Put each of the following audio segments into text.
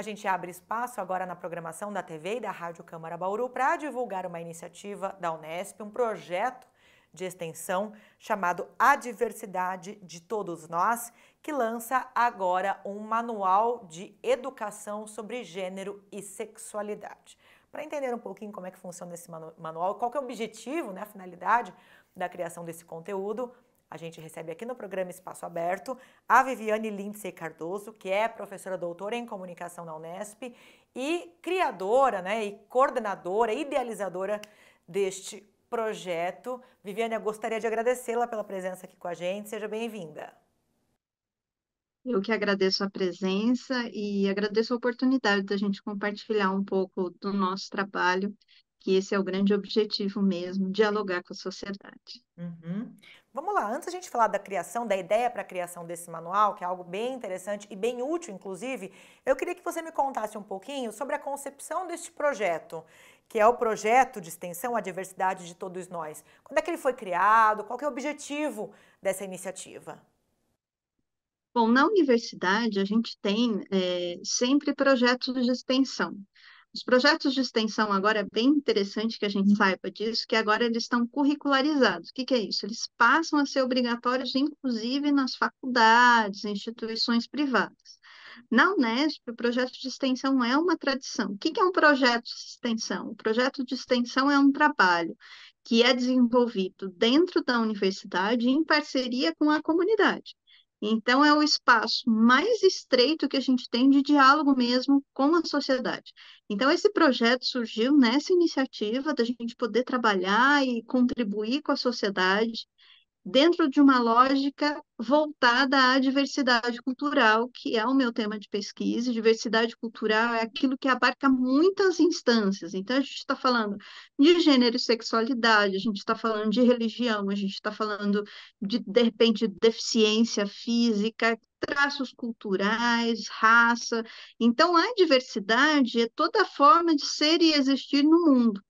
A gente abre espaço agora na programação da TV e da Rádio Câmara Bauru para divulgar uma iniciativa da Unesp, um projeto de extensão chamado A Diversidade de Todos Nós, que lança agora um manual de educação sobre gênero e sexualidade. Para entender um pouquinho como é que funciona esse manual, qual que é o objetivo, né, a finalidade da criação desse conteúdo, a gente recebe aqui no programa Espaço Aberto a Viviane Lindsay Cardoso, que é professora doutora em comunicação na Unesp e criadora, né, e coordenadora, idealizadora deste projeto. Viviane, eu gostaria de agradecê-la pela presença aqui com a gente. Seja bem-vinda. Eu que agradeço a presença e agradeço a oportunidade da gente compartilhar um pouco do nosso trabalho, que esse é o grande objetivo mesmo, dialogar com a sociedade. Uhum. Vamos lá, antes a gente falar da criação, da ideia para a criação desse manual, que é algo bem interessante e bem útil, inclusive, eu queria que você me contasse um pouquinho sobre a concepção deste projeto, que é o projeto de extensão à diversidade de todos nós. Quando é que ele foi criado? Qual que é o objetivo dessa iniciativa? Bom, na universidade a gente tem sempre projetos de extensão. Os projetos de extensão agora é bem interessante que a gente saiba disso, que agora eles estão curricularizados. O que que é isso? Eles passam a ser obrigatórios, inclusive nas faculdades, instituições privadas. Na Unesp, o projeto de extensão é uma tradição. O que que é um projeto de extensão? O projeto de extensão é um trabalho que é desenvolvido dentro da universidade em parceria com a comunidade. Então, é o espaço mais estreito que a gente tem de diálogo mesmo com a sociedade. Então, esse projeto surgiu nessa iniciativa da gente poder trabalhar e contribuir com a sociedade dentro de uma lógica voltada à diversidade cultural, que é o meu tema de pesquisa. Diversidade cultural é aquilo que abarca muitas instâncias. Então, a gente está falando de gênero e sexualidade, a gente está falando de religião, a gente está falando de repente, deficiência física, traços culturais, raça. Então, a diversidade é toda forma de ser e existir no mundo.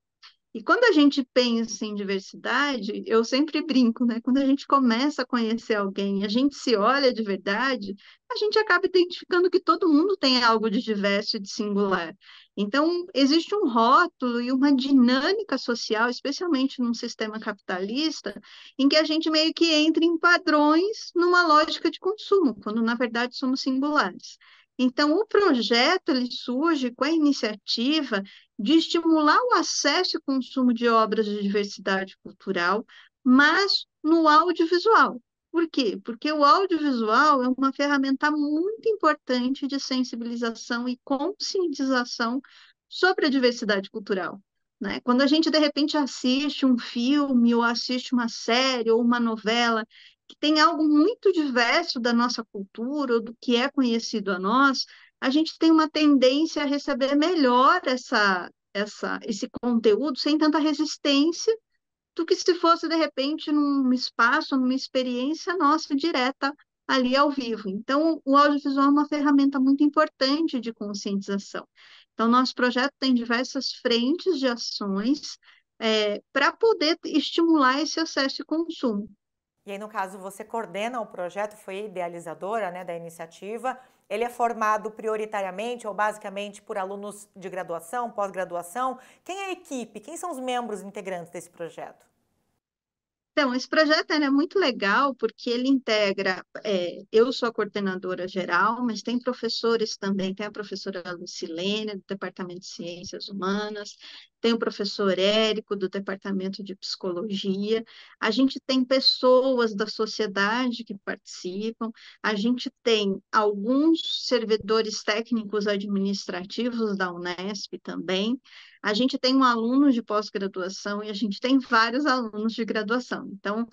E quando a gente pensa em diversidade, eu sempre brinco, né? Quando a gente começa a conhecer alguém, a gente se olha de verdade, a gente acaba identificando que todo mundo tem algo de diverso e de singular. Então, existe um rótulo e uma dinâmica social, especialmente num sistema capitalista, em que a gente meio que entra em padrões numa lógica de consumo, quando na verdade somos singulares. Então, o projeto ele surge com a iniciativa de estimular o acesso e consumo de obras de diversidade cultural, mas no audiovisual. Por quê? Porque o audiovisual é uma ferramenta muito importante de sensibilização e conscientização sobre a diversidade cultural. Né? Quando a gente, de repente, assiste um filme, ou assiste uma série, ou uma novela, que tem algo muito diverso da nossa cultura, ou do que é conhecido a nós, a gente tem uma tendência a receber melhor esse conteúdo sem tanta resistência do que se fosse, de repente, num espaço, numa experiência nossa direta ali ao vivo. Então, o audiovisual é uma ferramenta muito importante de conscientização. Então, nosso projeto tem diversas frentes de ações para poder estimular esse acesso e consumo. E aí, no caso, você coordena o projeto, foi idealizadora, né, da iniciativa. Ele é formado prioritariamente ou basicamente por alunos de graduação, pós-graduação. Quem é a equipe? Quem são os membros integrantes desse projeto? Então, esse projeto ele é muito legal porque ele integra, eu sou a coordenadora geral, mas tem professores também, tem a professora Lucilene, do Departamento de Ciências Humanas, tem o professor Érico, do Departamento de Psicologia, a gente tem pessoas da sociedade que participam, a gente tem alguns servidores técnicos administrativos da Unesp também, a gente tem um aluno de pós-graduação e a gente tem vários alunos de graduação. Então,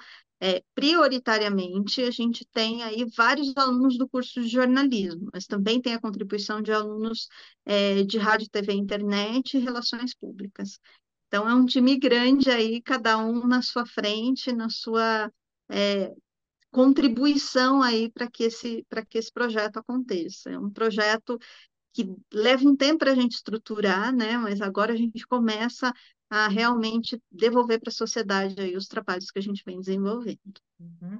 prioritariamente, a gente tem aí vários alunos do curso de jornalismo, mas também tem a contribuição de alunos de rádio, TV, internet e relações públicas. Então, é um time grande aí, cada um na sua frente, na sua contribuição aí para que esse projeto aconteça. É um projeto que leva um tempo para a gente estruturar, né? Mas agora a gente começa a realmente devolver para a sociedade aí os trabalhos que a gente vem desenvolvendo. Uhum.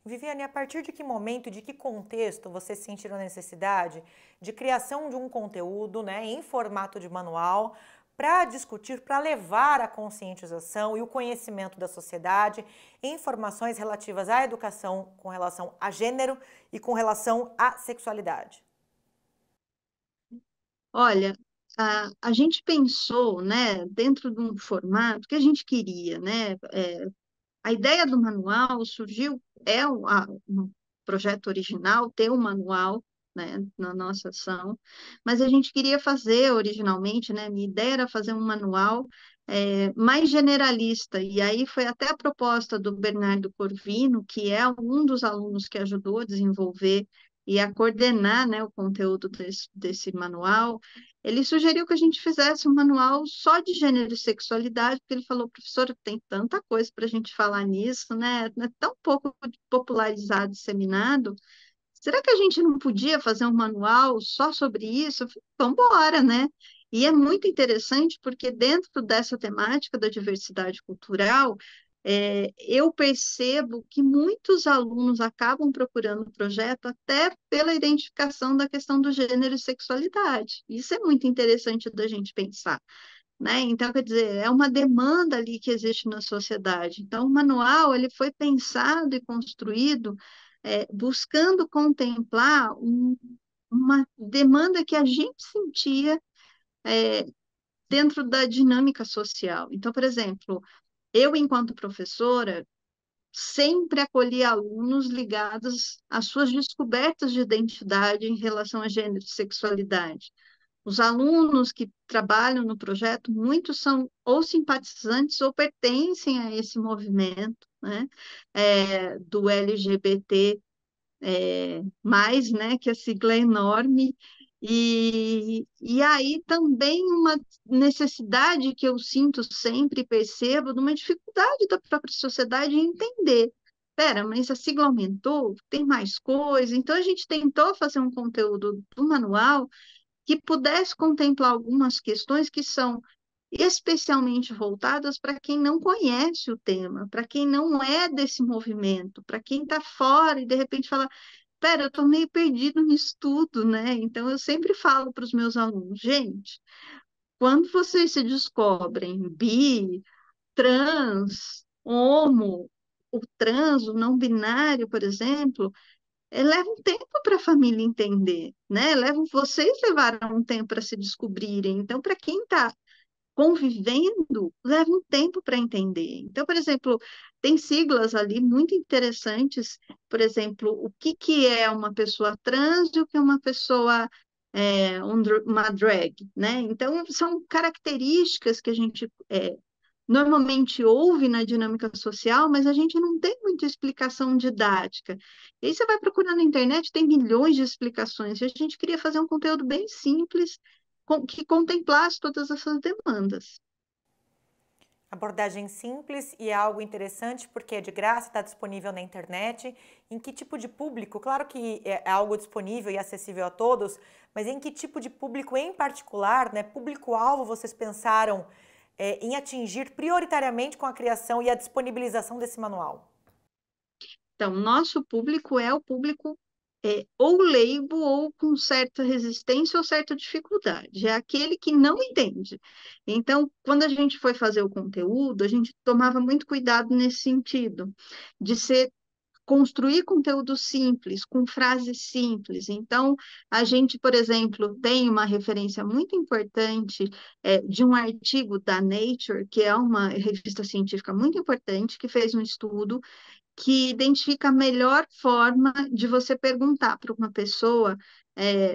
Viviane, a partir de que momento, de que contexto você sentiu a necessidade de criação de um conteúdo, né, em formato de manual para discutir, para levar a conscientização e o conhecimento da sociedade em informações relativas à educação com relação a gênero e com relação à sexualidade? Olha, a gente pensou, né, dentro de um formato que a gente queria, né, a ideia do manual surgiu, um projeto original, ter um manual, né, na nossa ação, mas a gente queria fazer originalmente, né, minha ideia era fazer um manual mais generalista, e aí foi até a proposta do Bernardo Corvino, que é um dos alunos que ajudou a desenvolver e a coordenar, né, o conteúdo desse manual. Ele sugeriu que a gente fizesse um manual só de gênero e sexualidade, porque ele falou, professora, tem tanta coisa para a gente falar nisso, né? É tão pouco popularizado, disseminado. Será que a gente não podia fazer um manual só sobre isso? Eu falei, vamos embora, né? E é muito interessante porque dentro dessa temática da diversidade cultural, eu percebo que muitos alunos acabam procurando o projeto até pela identificação da questão do gênero e sexualidade. Isso é muito interessante da gente pensar, né? Então, quer dizer, é uma demanda ali que existe na sociedade. Então, o manual ele foi pensado e construído buscando contemplar uma demanda que a gente sentia dentro da dinâmica social. Então, por exemplo, eu, enquanto professora, sempre acolhi alunos ligados às suas descobertas de identidade em relação a gênero e sexualidade. Os alunos que trabalham no projeto, muitos são ou simpatizantes ou pertencem a esse movimento, né, do LGBT, mais, né, que a sigla é enorme, e aí também uma necessidade que eu sinto sempre, percebo, de uma dificuldade da própria sociedade em entender. Espera, mas a sigla aumentou, tem mais coisa, então a gente tentou fazer um conteúdo do manual que pudesse contemplar algumas questões que são especialmente voltadas para quem não conhece o tema, para quem não é desse movimento, para quem está fora e de repente fala, pera, eu estou meio perdido nisso tudo, né? Então eu sempre falo para os meus alunos, gente, quando vocês se descobrem bi, trans, homo, o trans, o não binário, por exemplo, leva um tempo para a família entender, né? Vocês levaram um tempo para se descobrirem. Então, para quem está convivendo, leva um tempo para entender. Então, por exemplo, tem siglas ali muito interessantes, por exemplo, o que que é uma pessoa trans e o que é uma pessoa uma drag, né? Então, são características que a gente normalmente ouve na dinâmica social, mas a gente não tem muita explicação didática. E aí você vai procurar na internet, tem milhões de explicações, e a gente queria fazer um conteúdo bem simples, que contemplasse todas essas demandas. Abordagem simples e é algo interessante porque é de graça, está disponível na internet. Em que tipo de público? Claro que é algo disponível e acessível a todos, mas em que tipo de público em particular, né, público-alvo, vocês pensaram em atingir prioritariamente com a criação e a disponibilização desse manual? Então, nosso público é o público ou leigo ou com certa resistência ou certa dificuldade. É aquele que não entende. Então, quando a gente foi fazer o conteúdo, a gente tomava muito cuidado nesse sentido, de ser construir conteúdo simples, com frases simples. Então, a gente, por exemplo, tem uma referência muito importante de um artigo da Nature, que é uma revista científica muito importante, que fez um estudo que identifica a melhor forma de você perguntar para uma pessoa,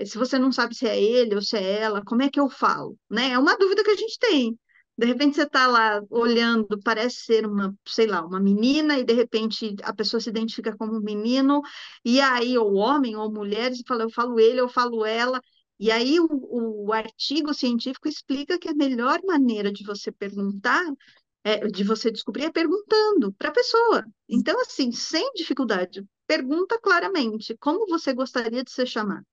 se você não sabe se é ele ou se é ela, como é que eu falo, né? É uma dúvida que a gente tem. De repente você está lá olhando, parece ser uma, sei lá, uma menina, e de repente a pessoa se identifica como um menino, e aí, ou homem, ou mulher, e fala, eu falo ele, eu falo ela. E aí o artigo científico explica que a melhor maneira de você perguntar de você descobrir é perguntando para a pessoa. Então, assim, sem dificuldade, pergunta claramente como você gostaria de ser chamado.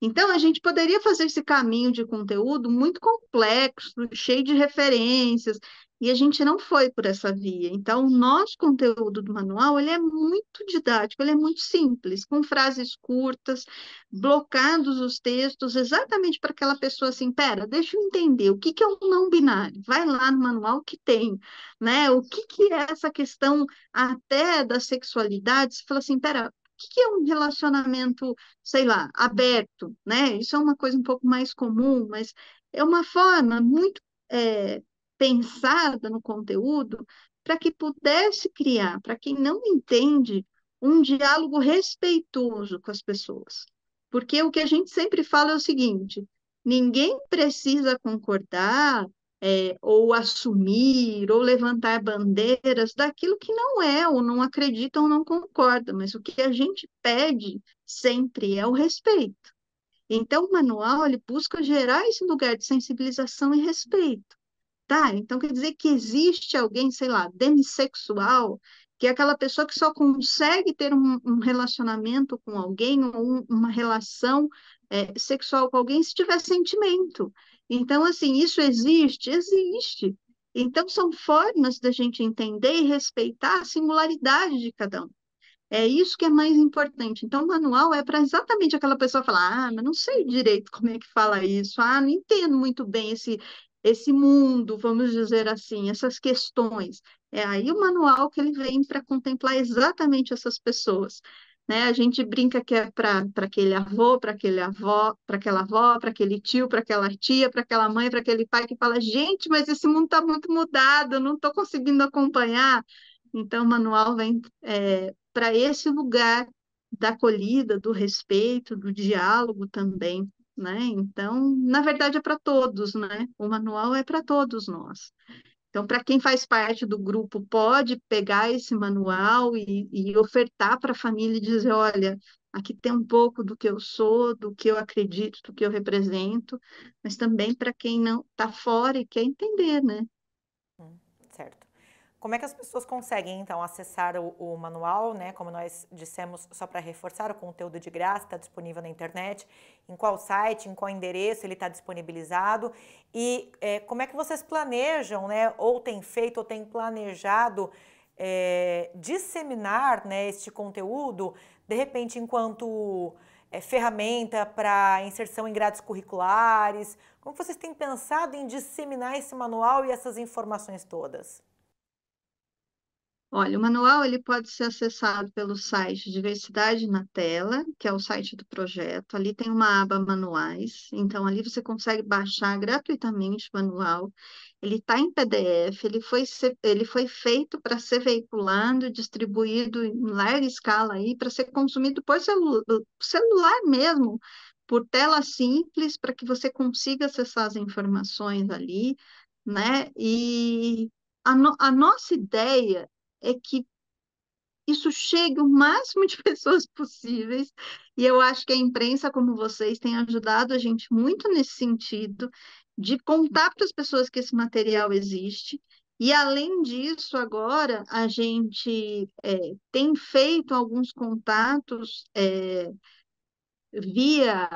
Então, a gente poderia fazer esse caminho de conteúdo muito complexo, cheio de referências, E a gente não foi por essa via. Então, o nosso conteúdo do manual, ele é muito didático, ele é muito simples, com frases curtas, blocados os textos, exatamente para aquela pessoa assim, pera, deixa eu entender, o que que é um não binário? Vai lá no manual que tem, né? O que que é essa questão até da sexualidade? Você fala assim, pera, o que que é um relacionamento, sei lá, aberto, né? Isso é uma coisa um pouco mais comum, mas é uma forma muito é, pensada no conteúdo para que pudesse criar, para quem não entende, um diálogo respeitoso com as pessoas. Porque o que a gente sempre fala é o seguinte: ninguém precisa concordar, ou assumir, ou levantar bandeiras daquilo que não é, ou não acredita, ou não concorda, mas o que a gente pede sempre é o respeito. Então, o manual ele busca gerar esse lugar de sensibilização e respeito. Tá, então quer dizer que existe alguém, sei lá, demissexual, que é aquela pessoa que só consegue ter um relacionamento com alguém, ou uma relação sexual com alguém se tiver sentimento. Então, assim, isso existe? Existe. Então, são formas da gente entender e respeitar a singularidade de cada um. É isso que é mais importante. Então, o manual é para exatamente aquela pessoa falar: ah, mas não sei direito como é que fala isso, ah, não entendo muito bem esse mundo, vamos dizer assim, essas questões. É aí o manual que ele vem para contemplar exatamente essas pessoas. Né? A gente brinca que é para aquele avô, para aquele avó, para aquela avó, para aquele tio, para aquela tia, para aquela mãe, para aquele pai que fala: gente, mas esse mundo está muito mudado, eu não estou conseguindo acompanhar. Então, o manual vem para esse lugar da acolhida, do respeito, do diálogo também, né? Então, na verdade, é para todos, né? O manual é para todos nós. Então, para quem faz parte do grupo, pode pegar esse manual e ofertar para a família e dizer: olha, aqui tem um pouco do que eu sou, do que eu acredito, do que eu represento, mas também para quem não está fora e quer entender, né? Certo. Como é que as pessoas conseguem, então, acessar o manual, né? Como nós dissemos, só para reforçar, o conteúdo de graça está disponível na internet. Em qual site, em qual endereço ele está disponibilizado? E como é que vocês planejam, né? Ou têm feito, ou têm planejado disseminar, né, este conteúdo, de repente, enquanto ferramenta para inserção em grades curriculares? Como vocês têm pensado em disseminar esse manual e essas informações todas? Olha, o manual ele pode ser acessado pelo site Diversidade na Tela, que é o site do projeto. Ali tem uma aba Manuais, então ali você consegue baixar gratuitamente o manual. Ele está em PDF, ele foi feito para ser veiculado e distribuído em larga escala aí, para ser consumido por celular mesmo, por tela simples, para que você consiga acessar as informações ali, né? E a nossa ideia é que isso chegue o máximo de pessoas possíveis, e eu acho que a imprensa, como vocês, tem ajudado a gente muito nesse sentido, de contar para as pessoas que esse material existe, e além disso, agora a gente tem feito alguns contatos via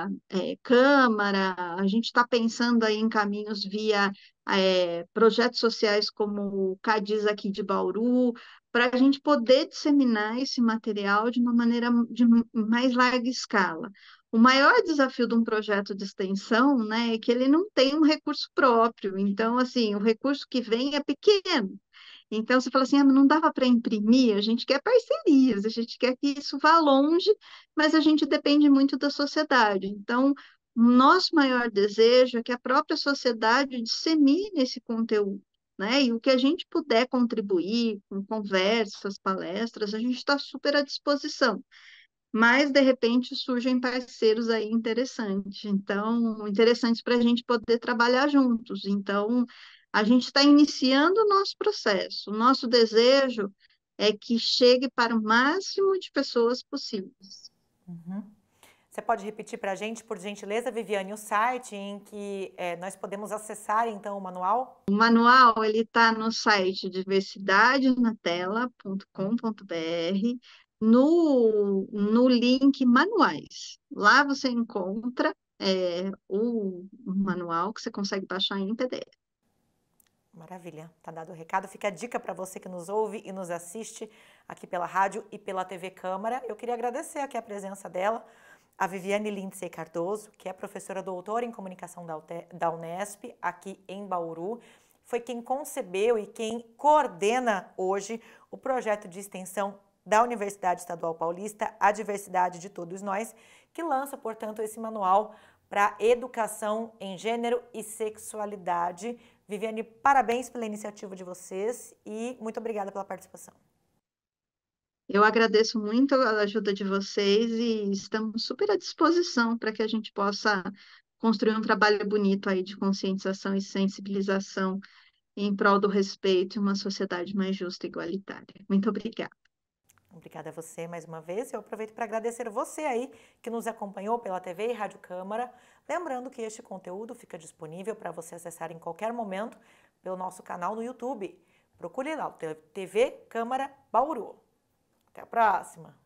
Câmara, a gente está pensando aí em caminhos via projetos sociais como o Cadiz aqui de Bauru, para a gente poder disseminar esse material de uma maneira de mais larga escala. O maior desafio de um projeto de extensão, né, é que ele não tem um recurso próprio, então, assim, o recurso que vem é pequeno. Então, você fala assim: ah, mas não dava para imprimir, a gente quer parcerias, a gente quer que isso vá longe, mas a gente depende muito da sociedade. Então, o nosso maior desejo é que a própria sociedade dissemine esse conteúdo, né? E o que a gente puder contribuir com conversas, palestras, a gente está super à disposição. Mas, de repente, surgem parceiros aí interessantes. Então, interessantes para a gente poder trabalhar juntos. Então, a gente está iniciando o nosso processo. O nosso desejo é que chegue para o máximo de pessoas possíveis. Você pode repetir para a gente, por gentileza, Viviane, o site em que nós podemos acessar, então, o manual? O manual ele está no site diversidadenatela.com.br, no link Manuais. Lá você encontra o manual que você consegue baixar em PDF. Maravilha, tá dado o recado. Fica a dica para você que nos ouve e nos assiste aqui pela rádio e pela TV Câmara. Eu queria agradecer aqui a presença dela, a Viviane Lindsay Cardoso, que é professora doutora em comunicação da Unesp, aqui em Bauru. Foi quem concebeu e quem coordena hoje o projeto de extensão da Universidade Estadual Paulista, A Diversidade de Todos Nós, que lança, portanto, esse manual para educação em gênero e sexualidade. Viviane, parabéns pela iniciativa de vocês e muito obrigada pela participação. Eu agradeço muito a ajuda de vocês e estamos super à disposição para que a gente possa construir um trabalho bonito aí de conscientização e sensibilização em prol do respeito e uma sociedade mais justa e igualitária. Muito obrigada. Obrigada a você mais uma vez. Eu aproveito para agradecer você aí que nos acompanhou pela TV e Rádio Câmara. Lembrando que este conteúdo fica disponível para você acessar em qualquer momento pelo nosso canal no YouTube. Procure lá o TV Câmara Bauru. Até a próxima!